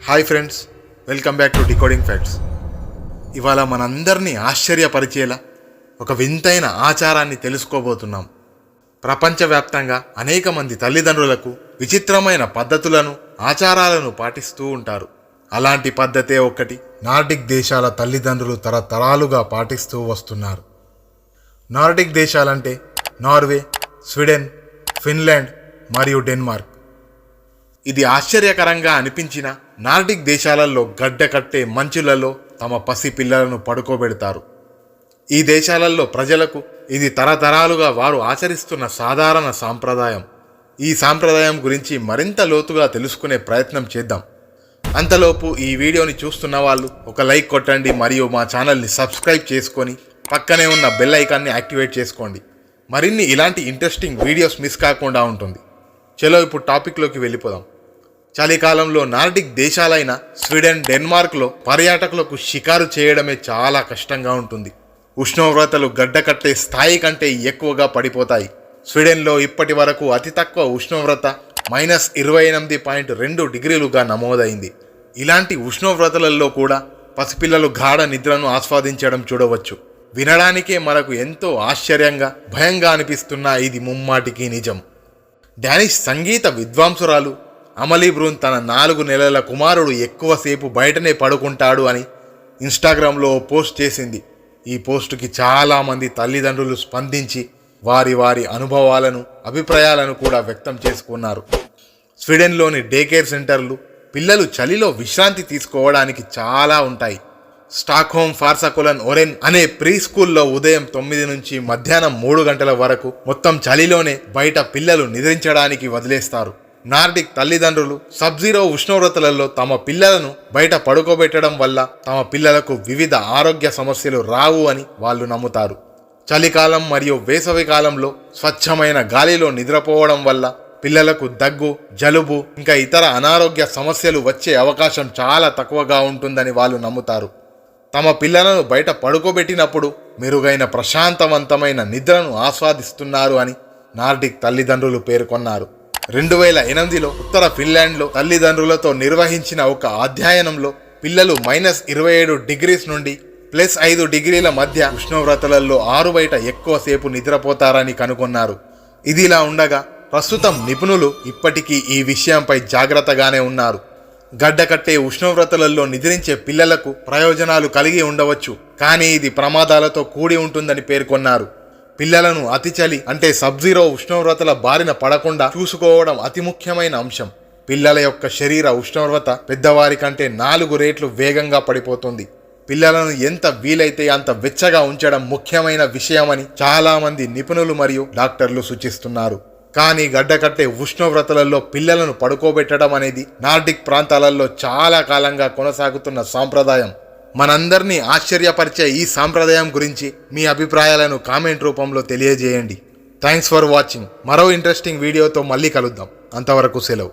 Hi friends, welcome back to decoding facts. ఇవాళ మనందరినీ ఆశ్చర్యపరిచేలా ఒక వింతైన ఆచారాన్ని తెలుసుకోబోతున్నాం. ప్రపంచవ్యాప్తంగా అనేక మంది తల్లిదండ్రులకు విచిత్రమైన పద్ధతులను, ఆచారాలను పాటిస్తూ ఉంటారు. అలాంటి పద్ధతే ఒకటి నార్డిక్ దేశాల తల్లిదండ్రులు తరతరాలుగా పాటిస్తూ వస్తున్నారు. నార్డిక్ దేశాలంటే నార్వే, స్వీడన్, ఫిన్లాండ్ మరియు డెన్మార్క్. ఇది ఆశ్చర్యకరంగా అనిపించిన నార్డిక్ దేశాలలో గడ్డ కట్టే మంచులలో తమ పసి పిల్లలను పడుకోబెడతారు. ఈ దేశాలలో ప్రజలకు ఇది తరతరాలుగా వారు ఆచరిస్తున్న సాధారణ సాంప్రదాయం. ఈ సాంప్రదాయం గురించి మరింత లోతుగా తెలుసుకునే ప్రయత్నం చేద్దాం. అంతలోపు ఈ వీడియోని చూస్తున్న వాళ్ళు ఒక లైక్ కొట్టండి మరియు మా ఛానల్ని సబ్స్క్రైబ్ చేసుకొని పక్కనే ఉన్న బెల్ ఐకాన్ని యాక్టివేట్ చేసుకోండి. మరిన్ని ఇలాంటి ఇంట్రెస్టింగ్ వీడియోస్ మిస్ కాకుండా ఉంటుంది. చలో ఇప్పుడు టాపిక్లోకి వెళ్ళిపోదాం. చలికాలంలో నార్డిక్ దేశాలైన స్వీడన్, డెన్మార్క్లో పర్యాటకులకు షికారు చేయడమే చాలా కష్టంగా ఉంటుంది. ఉష్ణోగ్రతలు గడ్డకట్టే స్థాయి కంటే ఎక్కువగా పడిపోతాయి. స్వీడన్లో ఇప్పటి వరకు అతి తక్కువ ఉష్ణోగ్రత -28.2 డిగ్రీలుగా నమోదైంది. ఇలాంటి ఉష్ణోగ్రతలలో కూడా పసిపిల్లలు గాఢ నిద్రను ఆస్వాదించడం చూడవచ్చు. వినడానికే మనకు ఎంతో ఆశ్చర్యంగా, భయంగా అనిపిస్తున్నా ఇది ముమ్మాటికి నిజం. డానిష్ సంగీత విద్వాంసురాలు అమలీ బ్రూన్ తన 4 నెలల కుమారుడు ఎక్కువసేపు బయటనే పడుకుంటాడు అని ఇన్స్టాగ్రామ్లో పోస్ట్ చేసింది. ఈ పోస్టుకి చాలామంది తల్లిదండ్రులు స్పందించి వారి అనుభవాలను, అభిప్రాయాలను కూడా వ్యక్తం చేసుకున్నారు. స్వీడన్లోని డే కేర్ సెంటర్లు పిల్లలు చలిలో విశ్రాంతి తీసుకోవడానికి చాలా ఉంటాయి. స్టాక్హోమ్ ఫార్సాకొలన్ ఒరెన్ అనే ప్రీ స్కూల్లో ఉదయం 9 నుంచి మధ్యాహ్నం 3 గంటల వరకు మొత్తం చలిలోనే బయట పిల్లలు నిద్రించడానికి వదిలేస్తారు. నార్డిక్ తల్లిదండ్రులు సబ్జీరో ఉష్ణోగ్రతలలో తమ పిల్లలను బయట పడుకోబెట్టడం వల్ల తమ పిల్లలకు వివిధ ఆరోగ్య సమస్యలు రావు అని వాళ్ళు నమ్ముతారు. చలికాలం మరియు వేసవి కాలంలో స్వచ్ఛమైన గాలిలో నిద్రపోవడం వల్ల పిల్లలకు దగ్గు, జలుబు ఇంకా ఇతర అనారోగ్య సమస్యలు వచ్చే అవకాశం చాలా తక్కువగా ఉంటుందని వాళ్ళు నమ్ముతారు. తమ పిల్లలను బయట పడుకోబెట్టినప్పుడు మెరుగైన ప్రశాంతవంతమైన నిద్రను ఆస్వాదిస్తున్నారు అని నార్డిక్ తల్లిదండ్రులు పేర్కొన్నారు. 2008లో ఉత్తర ఫిన్లాండ్లో తల్లిదండ్రులతో నిర్వహించిన ఒక అధ్యయనంలో పిల్లలు -27 డిగ్రీస్ నుండి +5 డిగ్రీల మధ్య ఉష్ణోగ్రతలలో ఆరుబయట ఎక్కువసేపు నిద్రపోతారని కనుగొన్నారు. ఇదిలా ఉండగా ప్రస్తుతం నిపుణులు ఇప్పటికీ ఈ విషయంపై జాగ్రత్తగానే ఉన్నారు. గడ్డకట్టే ఉష్ణోగ్రతలలో నిద్రించే పిల్లలకు ప్రయోజనాలు కలిగి ఉండవచ్చు, కానీ ఇది ప్రమాదాలతో కూడి ఉంటుందని పేర్కొన్నారు. పిల్లలను అతి చలి అంటే సబ్జీరో ఉష్ణోగ్రతల బారిన పడకుండా చూసుకోవడం అతి ముఖ్యమైన అంశం. పిల్లల యొక్క శరీర ఉష్ణోగ్రత పెద్దవారి కంటే 4 రెట్లు వేగంగా పడిపోతుంది. పిల్లలను ఎంత వీలైతే అంత వెచ్చగా ఉంచడం ముఖ్యమైన విషయమని చాలామంది నిపుణులు మరియు డాక్టర్లు సూచిస్తున్నారు. కానీ గడ్డకట్టే ఉష్ణోగ్రతలలో పిల్లలను పడుకోబెట్టడం అనేది నార్డిక్ ప్రాంతాలలో చాలా కాలంగా కొనసాగుతున్న సాంప్రదాయం. మనందరినీ ఆశ్చర్యపరిచే ఈ సాంప్రదాయం గురించి మీ అభిప్రాయాలను కామెంట్ రూపంలో తెలియజేయండి. Thanks for watching. మరో ఇంట్రెస్టింగ్ వీడియోతో మళ్ళీ కలుద్దాం. అంతవరకు సెలవు.